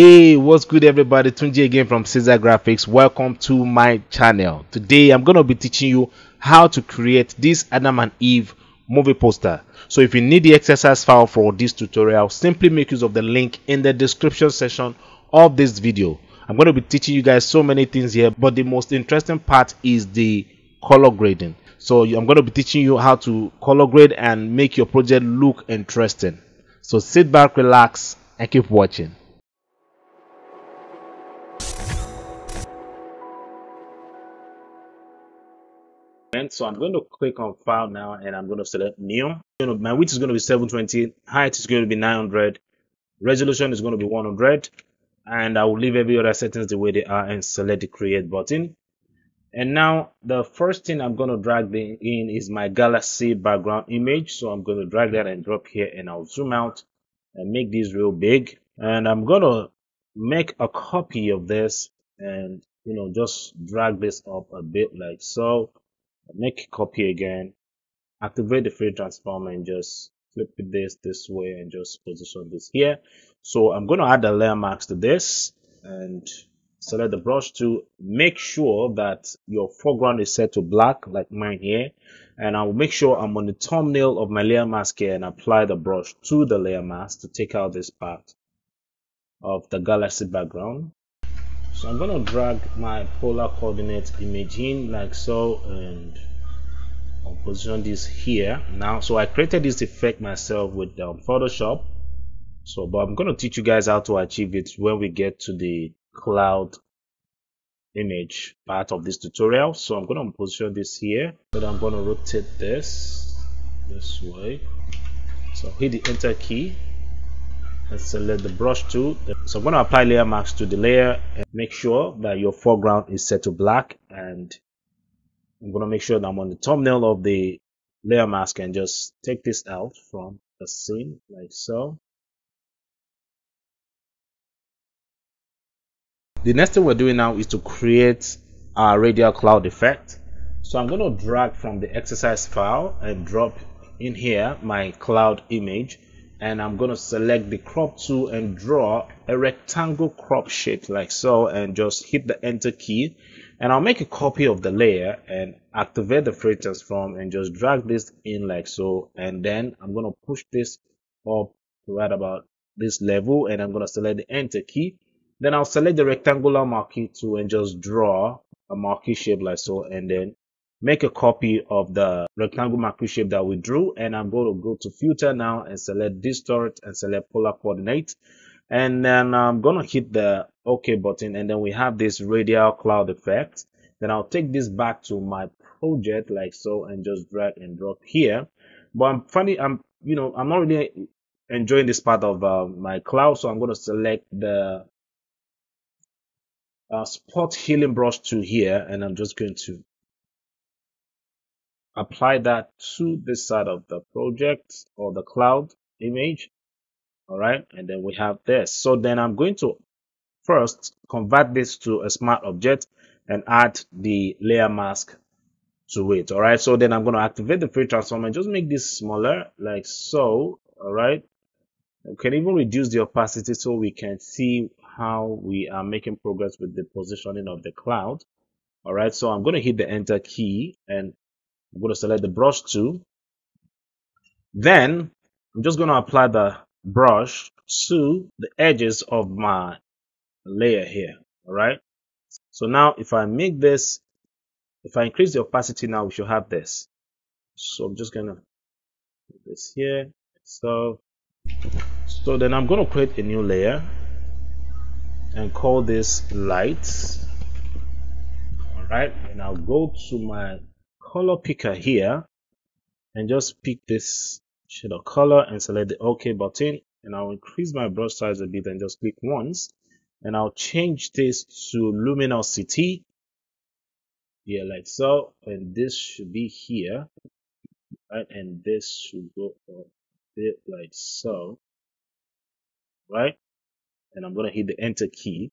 Hey, what's good everybody? Tunji again from Caesar Graphics. Welcome to my channel. Today I'm going to be teaching you how to create this Adam and Eve movie poster. So if you need the exercise file for this tutorial, simply make use of the link in the description section of this video. I'm going to be teaching you guys so many things here, but the most interesting part is the color grading. So I'm going to be teaching you how to color grade and make your project look interesting. So sit back, relax, and keep watching. So I'm going to click on file now and I'm going to select new. My width is going to be 720, height is going to be 900, resolution is going to be 100, and I will leave every other settings the way they are and select the create button. And now the first thing I'm going to drag in is my galaxy background image. So I'm going to drag that and drop here, and I'll zoom out and make this real big. And I'm going to make a copy of this and just drag this up a bit like so. Make a copy again, activate the free transform and just flip this way and just position this here. So I'm going to add the layer marks to this and select the brush tool. Make sure that your foreground is set to black like mine here, and I will make sure I'm on the thumbnail of my layer mask here and apply the brush to the layer mask to take out this part of the galaxy background. So I'm going to drag my polar coordinate image in like so, and I'll position this here now. So I created this effect myself with Photoshop. But I'm going to teach you guys how to achieve it when we get to the cloud image part of this tutorial. So I'm going to position this here, but I'm going to rotate this way. So hit the enter key and select the brush tool. So I'm going to apply layer marks to the layer and make sure that your foreground is set to black, and I'm going to make sure that I'm on the thumbnail of the layer mask and just take this out from the scene like so. The next thing we're doing now is to create our radial cloud effect. So I'm going to drag from the exercise file and drop in here my cloud image, and I'm going to select the crop tool and draw a rectangle crop shape like so, and just hit the enter key, and I'll make a copy of the layer and activate the free transform and just drag this in like so, and then I'm going to push this up to right about this level, and I'm going to select the enter key. Then I'll select the rectangular marquee tool and just draw a marquee shape like so, and then make a copy of the rectangle marquee shape that we drew. And I'm going to go to filter now and select distort and select polar coordinate, and then I'm going to hit the OK button, and then we have this radial cloud effect. Then I'll take this back to my project like so and just drag and drop here. But I'm not really enjoying this part of my cloud, so I'm going to select the spot healing brush tool here, and I'm just going to apply that to this side of the project or the cloud image. All right, and then we have this. So then I'm going to first convert this to a smart object and add the layer mask to it. All right, so then I'm going to activate the free transform and just make this smaller like so. All right, we can even reduce the opacity so we can see how we are making progress with the positioning of the cloud. All right, so I'm going to hit the enter key and I'm going to select the brush tool. Then I'm just going to apply the brush to the edges of my layer here. All right, so now if I make this, if I increase the opacity, now we should have this. So I'm just going to put this here. So then I'm going to create a new layer and call this light. All right, and I'll go to my color picker here and just pick this shade of color and select the OK button, and I'll increase my brush size a bit and just click once, and I'll change this to luminosity here like so, and this should be here, right, and this should go up a bit like so, right, and I'm going to hit the enter key.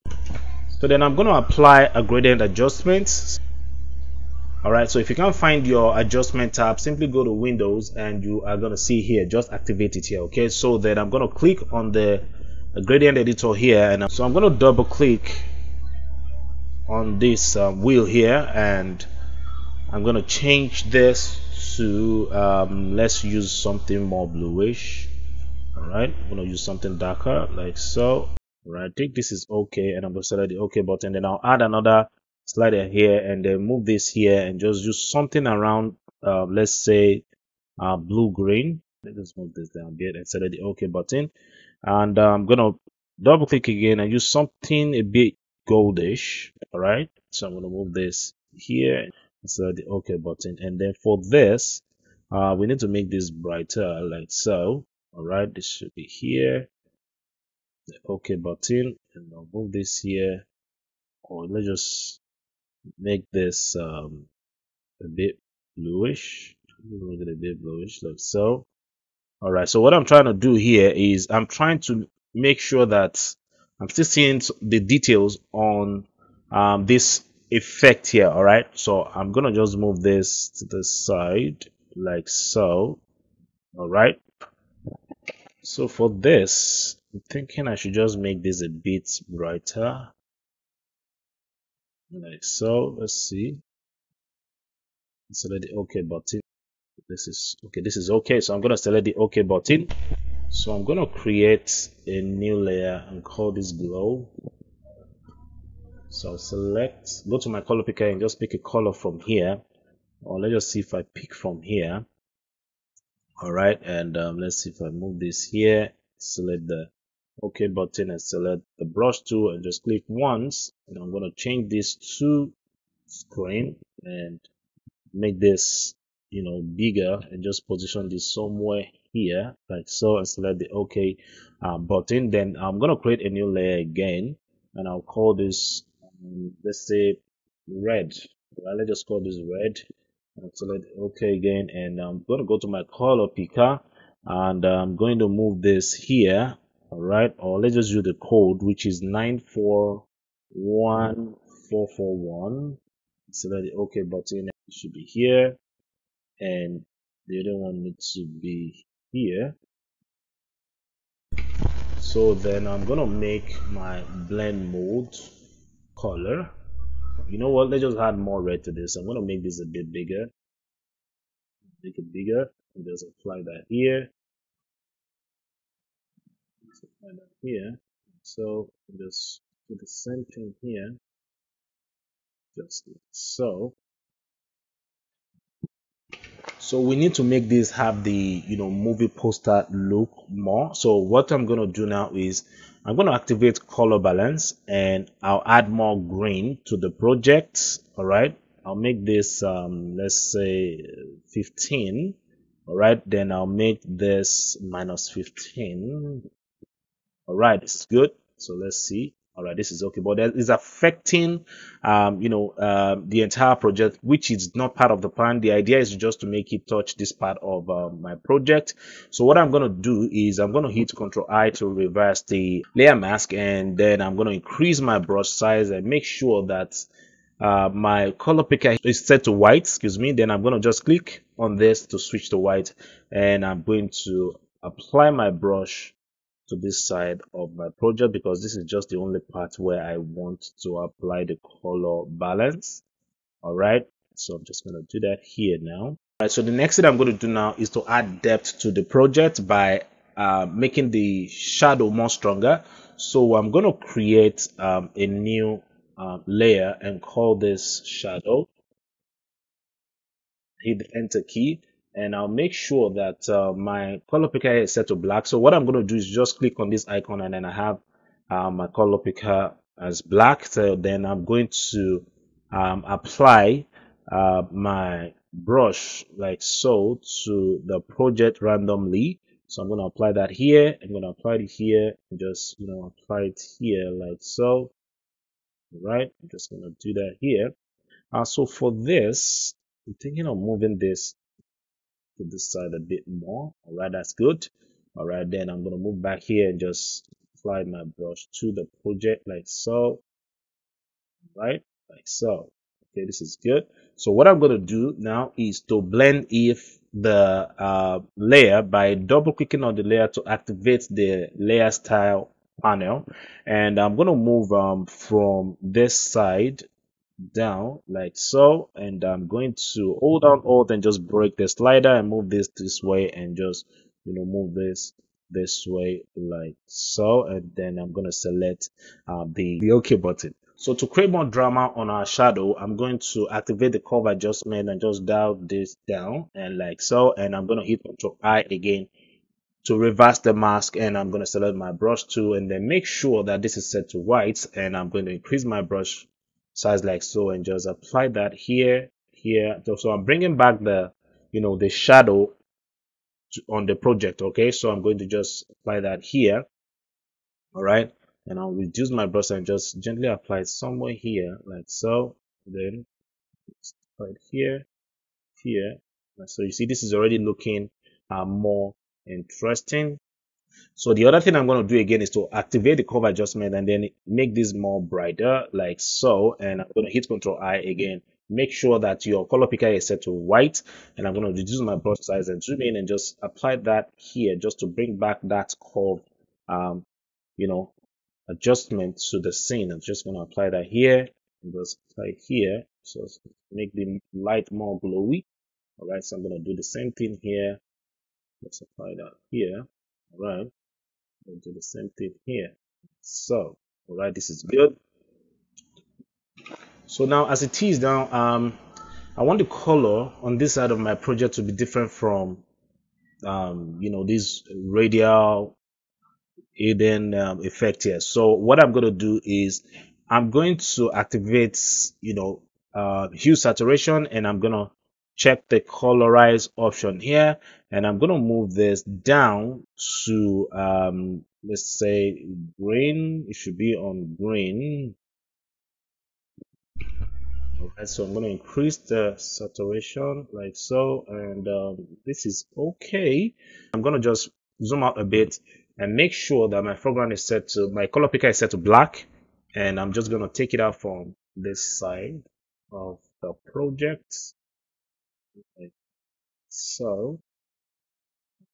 So then I'm going to apply a gradient adjustment. All right, so if you can't find your adjustment tab, simply go to Windows and you are going to see here, just activate it here. Okay, so then I'm going to click on the a gradient editor here, and so I'm going to double click on this wheel here, and I'm going to change this to let's use something more bluish. All right, I'm going to use something darker like so. All right, I think this is okay, and I'm going to select the OK button. Then I'll add another slider here, and then move this here, and just use something around let's say blue green. Let's move this down a bit and select the OK button, and I'm gonna double click again and use something a bit goldish. All right, so I'm gonna move this here and select the OK button, and then for this we need to make this brighter like so. All right, this should be here, the OK button, and I'll move this here, or let's just make this a bit bluish. Make it a bit bluish like so. All right, so what I'm trying to do here is I'm trying to make sure that I'm still seeing the details on this effect here. All right, so I'm gonna just move this to the side like so. All right, so for this, I'm thinking I should just make this a bit brighter like so. Let's see. Select the OK button. This is okay. This is okay. So I'm gonna select the OK button. So I'm gonna create a new layer and call this glow. So I'll select, go to my color picker and just pick a color from here, or let's just see if I pick from here. All right, and let's see if I move this here, select the OK button and select the brush tool and just click once, and I'm gonna change this to screen and make this bigger, and just position this somewhere here like so, and select the OK button. Then I'm gonna create a new layer again, and I'll call this let's say red. Well, let's just call this red, and select OK again, and I'm gonna go to my color picker, and I'm going to move this here. All right, or let's just use the code, which is 941441. Select the OK button. It should be here, and the other one needs to be here. So then I'm gonna make my blend mode color. You know what, let's just add more red to this. I'm gonna make this a bit bigger, make it bigger, and just apply that here, just apply that here. So just do the same thing here, just like so. So we need to make this have the movie poster look more. So what I'm gonna do now is I'm gonna activate color balance, and I'll add more green to the project. All right, I'll make this let's say 15. All right, then I'll make this minus 15. All right, this is good. So let's see. All right, this is okay, but that is affecting the entire project, which is not part of the plan. The idea is just to make it touch this part of my project. So what I'm going to do is I'm going to hit Ctrl I to reverse the layer mask, and then I'm going to increase my brush size and make sure that my color picker is set to white, excuse me. Then I'm going to just click on this to switch to white, and I'm going to apply my brush to this side of my project, because this is just the only part where I want to apply the color balance. All right, so I'm just going to do that here now. All right, so the next thing I'm going to do now is to add depth to the project by making the shadow more stronger. So I'm going to create a new layer and call this shadow. Hit the enter key, and I'll make sure that my color picker is set to black. So what I'm going to do is just click on this icon, and then I have my color picker as black. So then I'm going to apply my brush like so to the project randomly. So I'm going to apply that here. I'm going to apply it here, and just apply it here like so. All right, I'm just going to do that here. So for this, I'm thinking of moving this to this side a bit more. All right, that's good. All right, then I'm going to move back here and just apply my brush to the project like so. Right, like so. Okay, this is good. So what I'm going to do now is to blend if the layer by double clicking on the layer to activate the layer style panel, and I'm going to move from this side down like so, and I'm going to hold down alt and just break the slider and move this way, and just move this way like so, and then I'm going to select the OK button. So to create more drama on our shadow, I'm going to activate the curve adjustment and just dial this down and like so, and I'm going to hit Ctrl I again to reverse the mask, and I'm going to select my brush tool and then make sure that this is set to white, and I'm going to increase my brush size like so and just apply that here. So I'm bringing back the shadow on the project. Okay, so I'm going to just apply that here. All right, and I'll reduce my brush and just gently apply it somewhere here like so, then apply it here. So you see this is already looking more interesting. So the other thing I'm going to do again is to activate the curve adjustment and then make this more brighter like so, and I'm going to hit Ctrl I again. Make sure that your color picker is set to white, and I'm going to reduce my brush size and zoom in and just apply that here just to bring back that curve you know adjustment to the scene. I'm just going to apply that here and just apply it here, so make the light more glowy. All right, so I'm going to do the same thing here. Let's apply that here. All right, and do the same thing here. So, all right, this is good. So now as it is now, I want the color on this side of my project to be different from this radial hidden effect here. So what I'm going to do is I'm going to activate hue saturation, and I'm going to check the colorize option here, and I'm going to move this down to let's say green. It should be on green. Okay, so I'm going to increase the saturation like so, and this is okay. I'm going to just zoom out a bit and make sure that my foreground is set to, my color picker is set to black, and I'm just going to take it out from this side of the project like so.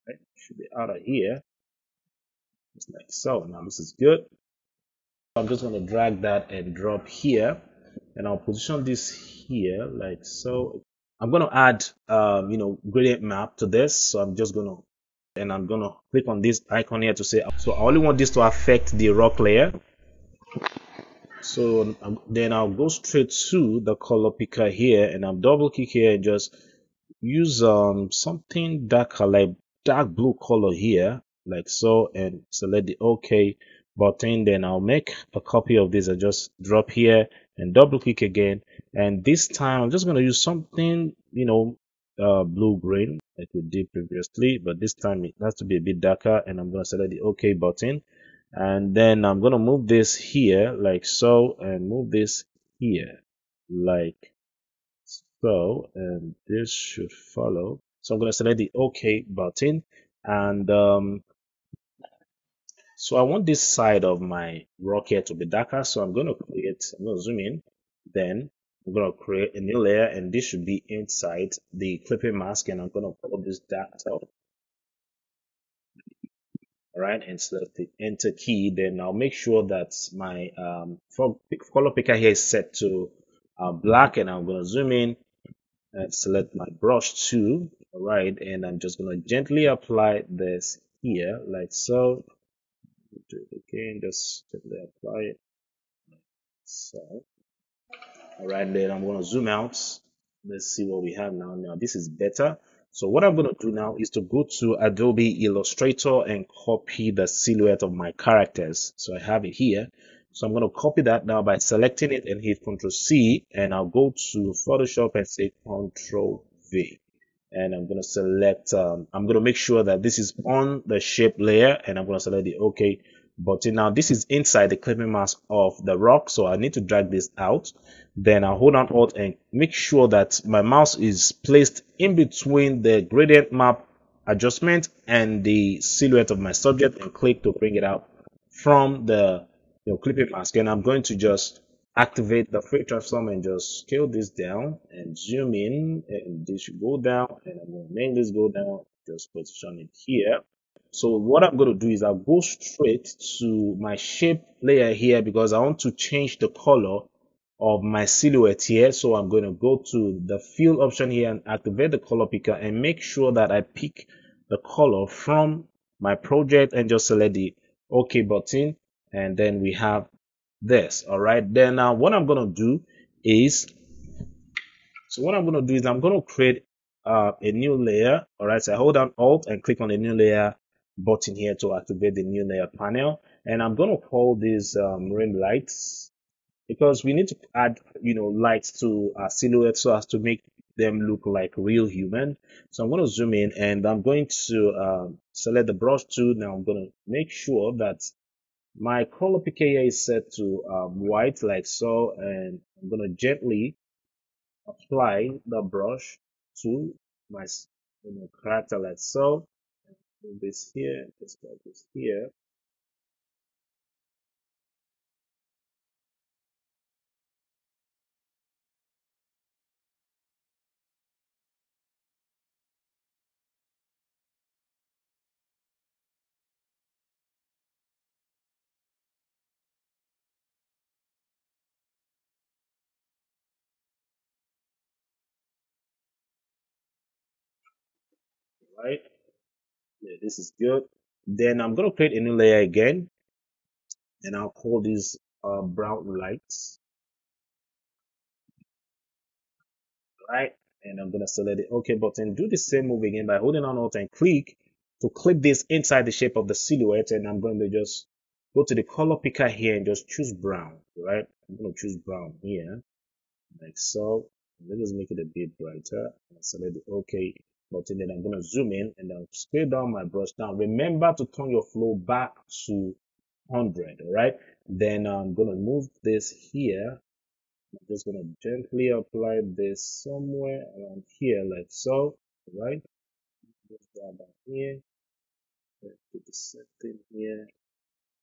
Okay, should be out of here just like so. Now this is good. I'm just going to drag that and drop here, and I'll position this here like so. I'm going to add gradient map to this, so I'm just going to, and I'm going to click on this icon here to say, so I only want this to affect the rock layer. So then I'll go straight to the color picker here, and I'll double click here and just use something darker, like dark blue color here like so, and select the OK button. Then I'll make a copy of this. I just drop here and double click again, and this time I'm just going to use something blue green like we did previously, but this time it has to be a bit darker, and I'm going to select the OK button, and then I'm going to move this here like so, and move this here like so, and this should follow. So I'm going to select the OK button, and so I want this side of my rock here to be darker. So I'm going to zoom in, then I'm going to create a new layer, and this should be inside the clipping mask, and I'm going to pull this data. All right, and select the enter key. Then I'll make sure that my color picker here is set to black, and I'm going to zoom in and select my brush tool. All right, and I'm just going to gently apply this here like so. Do it again, just gently apply it so. All right, then I'm going to zoom out. Let's see what we have now. Now this is better. So what I'm going to do now is to go to Adobe Illustrator and copy the silhouette of my characters. So I have it here. So I'm going to copy that now by selecting it and hit Ctrl C, and I'll go to Photoshop and say Ctrl V. And I'm going to select, I'm going to make sure that this is on the shape layer, and I'm going to select the OK button. Now this is inside the clipping mask of the rock, so I need to drag this out. Then I'll hold on Alt and make sure that my mouse is placed in between the gradient map adjustment and the silhouette of my subject, and click to bring it out from the clipping mask. And I'm going to just activate the free transform and just scale this down and zoom in, and this should go down, and I'm going to make this go down, just position it here. So what I'm going to do is I'll go straight to my shape layer here because I want to change the color of my silhouette here. So I'm going to go to the fill option here and activate the color picker and make sure that I pick the color from my project and just select the OK button. And then we have this. All right. Then now what I'm going to do is, I'm going to create a new layer. All right. So I hold down Alt and click on the new layer button here to activate the new layer panel. And I'm going to call this marine lights because we need to add, lights to our silhouette so as to make them look like real human. So I'm going to zoom in and I'm going to select the brush tool. Now I'm going to make sure that my color picker here is set to white like so, and I'm going to gently apply the brush to my character like so. Move this here, this here, right? Yeah, this is good. Then I'm going to create a new layer again, and I'll call this brown lights, right? And I'm going to select the OK button. Do the same move again by holding on Alt and click to clip this inside the shape of the silhouette. And I'm going to just go to the color picker here and just choose brown, right? I'm going to choose brown here, like so. Let us make it a bit brighter. And select the OK button. Then I'm going to zoom in and I'll scale down my brush down. Remember to turn your flow back to 100, all right? Then I'm going to move this here. I'm just going to gently apply this somewhere around here, like so, right? Just grab down here, then do the same thing here.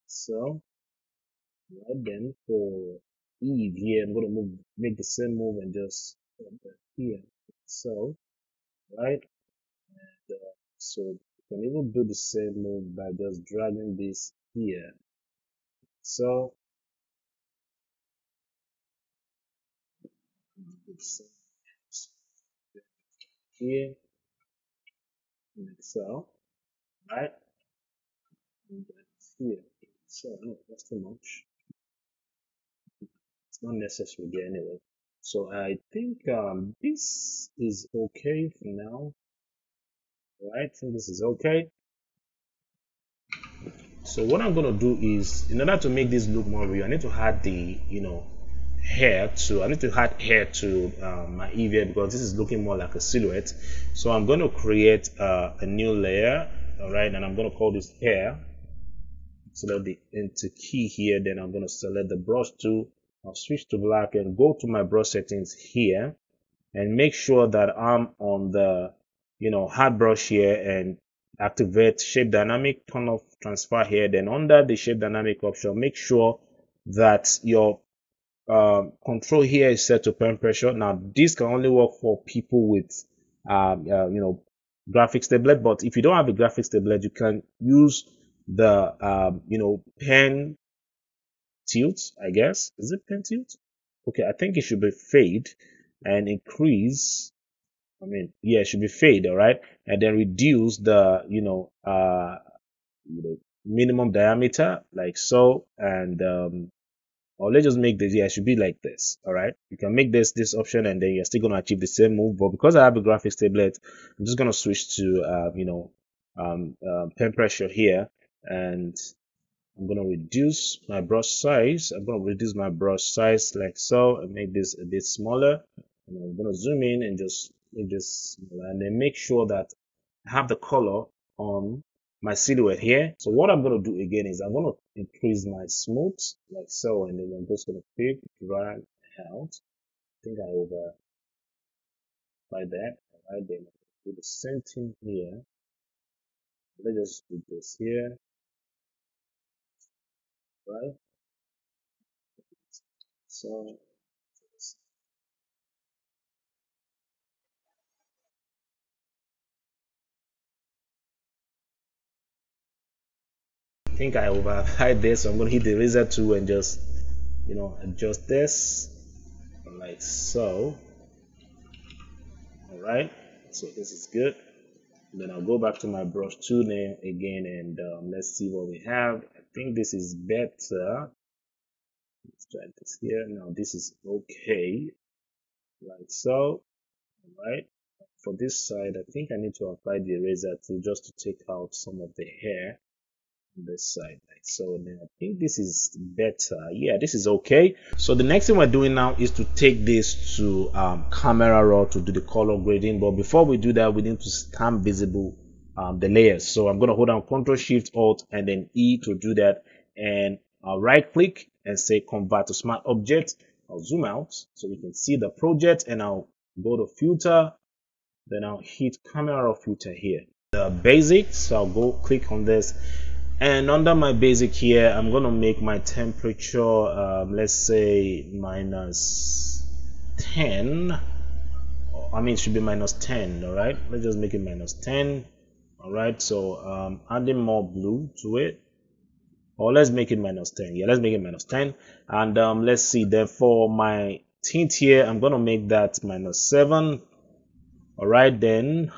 So, right then for Eve here, I'm going to make the same move and just put that here. So, right? And, so you can even do the same move by just dragging this here. So, it's here, like so, right? And that's here. So, no, that's too much. It's not necessary there anyway. So I think this is okay for now, right? I think this is okay. So what I'm gonna do is, in order to make this look more real, I need to add the, hair to. I need to add hair to my EVA because this is looking more like a silhouette. So I'm going to create a new layer, all right, and I'm going to call this hair. Select the enter key here, then I'm going to select the brush tool. I'll switch to black and go to my brush settings here and make sure that I'm on the, hard brush here and activate shape dynamic, turn off transfer here. Then under the shape dynamic option, make sure that your control here is set to pen pressure. Now this can only work for people with graphics tablet, but if you don't have a graphics tablet, you can use the pen tilt, I guess. Is it pen tilt? Okay, I think it should be fade and increase. I mean, yeah, it should be fade, all right, and then reduce the minimum diameter like so, and or let's just make this, yeah, it should be like this, all right. You can make this option and then you're still going to achieve the same move, but because I have a graphics tablet, I'm just going to switch to pen pressure here, and I'm going to reduce my brush size. I'm going to reduce my brush size like so and make this a bit smaller, and I'm going to zoom in and just make this smaller, and then make sure that I have the color on my silhouette here. So what I'm going to do again is I'm going to increase my smooth like so, and then I'm just going to pick, drag out. I think I over like that. Alright, then do the same thing here. Let's just do this here, right? So think I over applied this, so I'm going to hit the eraser tool and just, adjust this like so. All right, so this is good. And then I'll go back to my brush tool name again, and let's see what we have. I think this is better. Let's try this here. Now this is okay, like so. All right. For this side, I think I need to apply the eraser tool just to take out some of the hair on this side. Like so. Then I think this is better. Yeah, this is okay. So the next thing we're doing now is to take this to camera raw to do the color grading. But before we do that, we need to stamp visible the layers. So I'm going to hold down Ctrl Shift Alt and then E to do that. And I'll right click and say convert to smart object. I'll zoom out so we can see the project, and I'll go to filter. Then I'll hit camera raw filter here. The basic, so I'll go click on this. And under my basic here, I'm going to make my temperature, let's say minus 10. I mean, it should be minus 10, all right? Let's just make it minus 10, all right? So adding more blue to it. Or let's make it minus 10. Yeah, let's make it minus 10. And let's see, then for my tint here, I'm going to make that minus 7. All right, then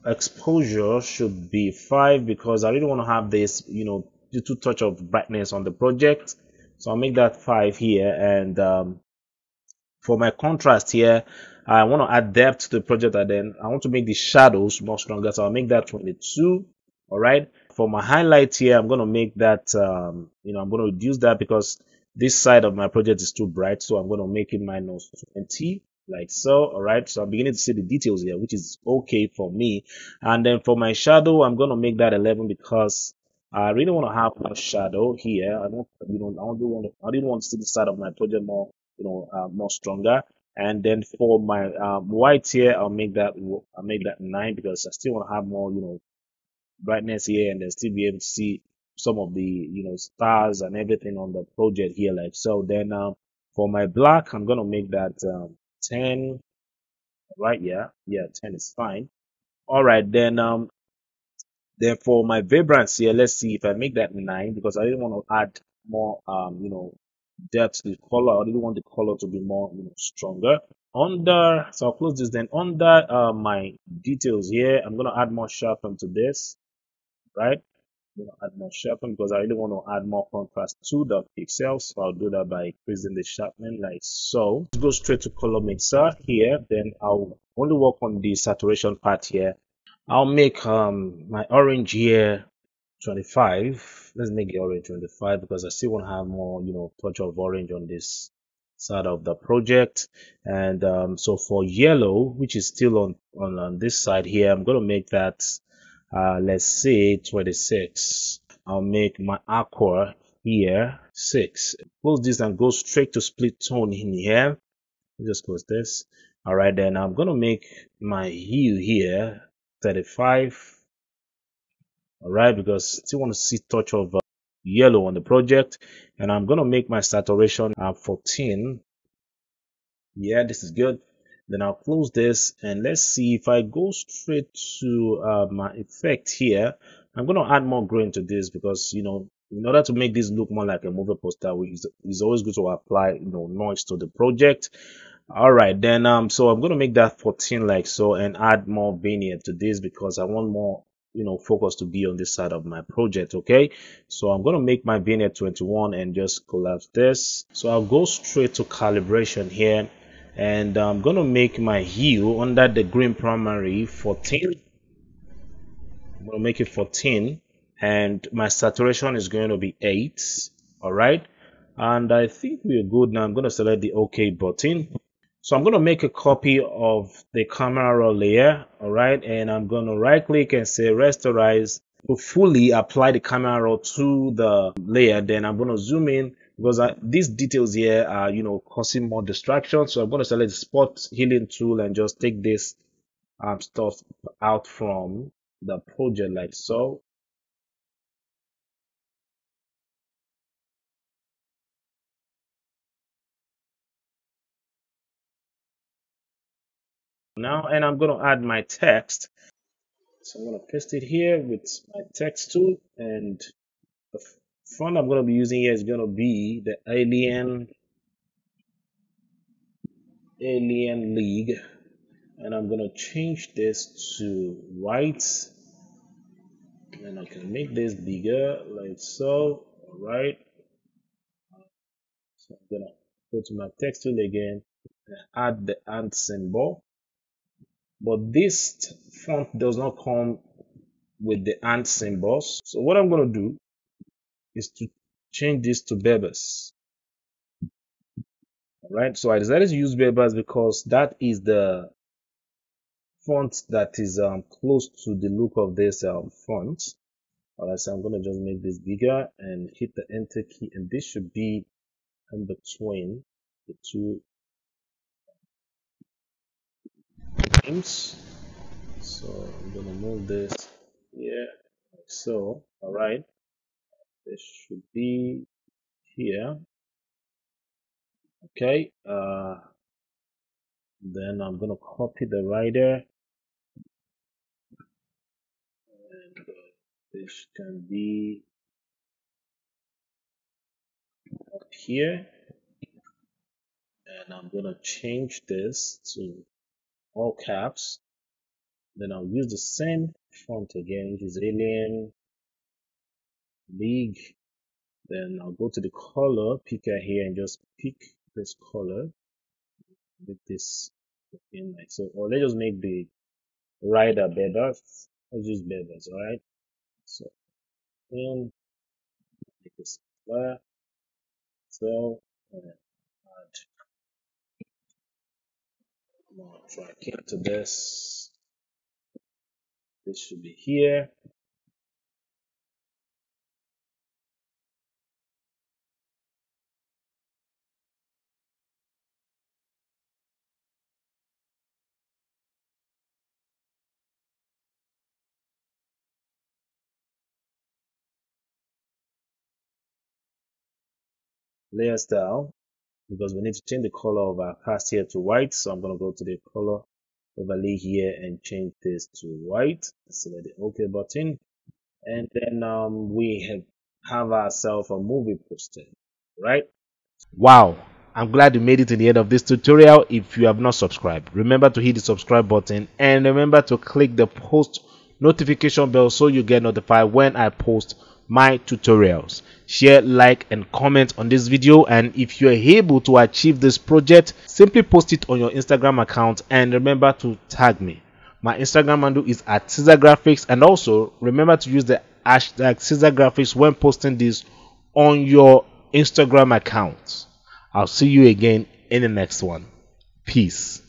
exposure should be 5 because I really want to have this, little touch of brightness on the project. So I'll make that 5 here. And for my contrast here, I want to add depth to the project, and then I want to make the shadows more stronger. So I'll make that 22. All right. For my highlight here, I'm going to make that, I'm going to reduce that because this side of my project is too bright. So I'm going to make it minus 20. Like so. All right, so I'm beginning to see the details here, which is okay for me. And then for my shadow, I'm going to make that 11 because I really want to have more shadow here. I don't, I didn't want to see the side of my project more, more stronger. And then for my white here, I'll make that 9 because I still want to have more, brightness here, and then still be able to see some of the, stars and everything on the project here, like so. Then for my black, I'm going to make that 10, right? Yeah, 10 is fine. All right, then for my vibrance here, let's see if I make that 9 because I didn't want to add more, depth to the color. I didn't want the color to be more, stronger. So I'll close this. Then under my details here, I'm gonna add more sharpen to this, right? I'm gonna add more sharpen because I really want to add more contrast to the pixels. So I'll do that by increasing the sharpening like so. Let's go straight to color mixer here. Then I'll only work on the saturation part here. I'll make my orange here 25. Let's make the orange 25 because I still want to have more, touch of orange on this side of the project. And so for yellow, which is still on this side here, I'm going to make that let's say 26. I'll make my aqua here 6. Close this and go straight to split tone in here. Just close this. All right, then I'm going to make my hue here 35. All right, because I still want to see touch of yellow on the project. And I'm going to make my saturation 14. Yeah, this is good. Then I'll close this, and let's see if I go straight to my effect here. I'm going to add more grain to this because, in order to make this look more like a movie poster, it's always good to apply, noise to the project. All right, then so I'm going to make that 14 like so and add more vignette to this because I want more, focus to be on this side of my project. Okay, so I'm going to make my vignette 21 and just collapse this. So I'll go straight to calibration here, and I'm going to make my hue under the green primary 14. I'm going to make it 14, and my saturation is going to be 8. All right, and I think we're good now. I'm going to select the OK button. So I'm going to make a copy of the camera raw layer, all right, and I'm going to right click and say rasterize to fully apply the camera raw to the layer. Then I'm going to zoom in because these details here are, causing more distraction. So I'm going to select the spot healing tool and just take this stuff out from the project like so. Now, and I'm going to add my text. So I'm going to paste it here with my text tool and font I'm going to be using here is going to be the Alien League, and I'm going to change this to white, and I can make this bigger like so. All right, so I'm going to go to my text tool again and add the ant symbol, but this font does not come with the ant symbols. So what I'm going to do is to change this to Bebas. Alright, so I decided to use Bebas because that is the font that is close to the look of this font. Alright, so I'm going to just make this bigger and hit the enter key, and this should be in between the two names. So I'm going to move this here like so. Alright, this should be here. Okay, then I'm going to copy the rider, and this can be up here, and I'm going to change this to all caps. Then I'll use the same font again, which is Alien League. Then I'll go to the color picker here and just pick this color, make this in like so. Or let's just make the rider Bebas. Let's use Bebas, alright? So then make this color, so and add more tracking to this. This should be here. Layer style, because we need to change the color of our cast here to white. So I'm going to go to the color overlay here and change this to white. Select the OK button, and then we have ourselves a movie poster, right? Wow, I'm glad you made it to the end of this tutorial. If you have not subscribed, remember to hit the subscribe button and remember to click the post notification bell so you get notified when I post my tutorials. Share, like and comment on this video, and if you are able to achieve this project, simply post it on your Instagram account and remember to tag me. My Instagram handle is @CaesarGraphics, and also remember to use the hashtag CaesarGraphics when posting this on your Instagram account. I'll see you again in the next one. Peace.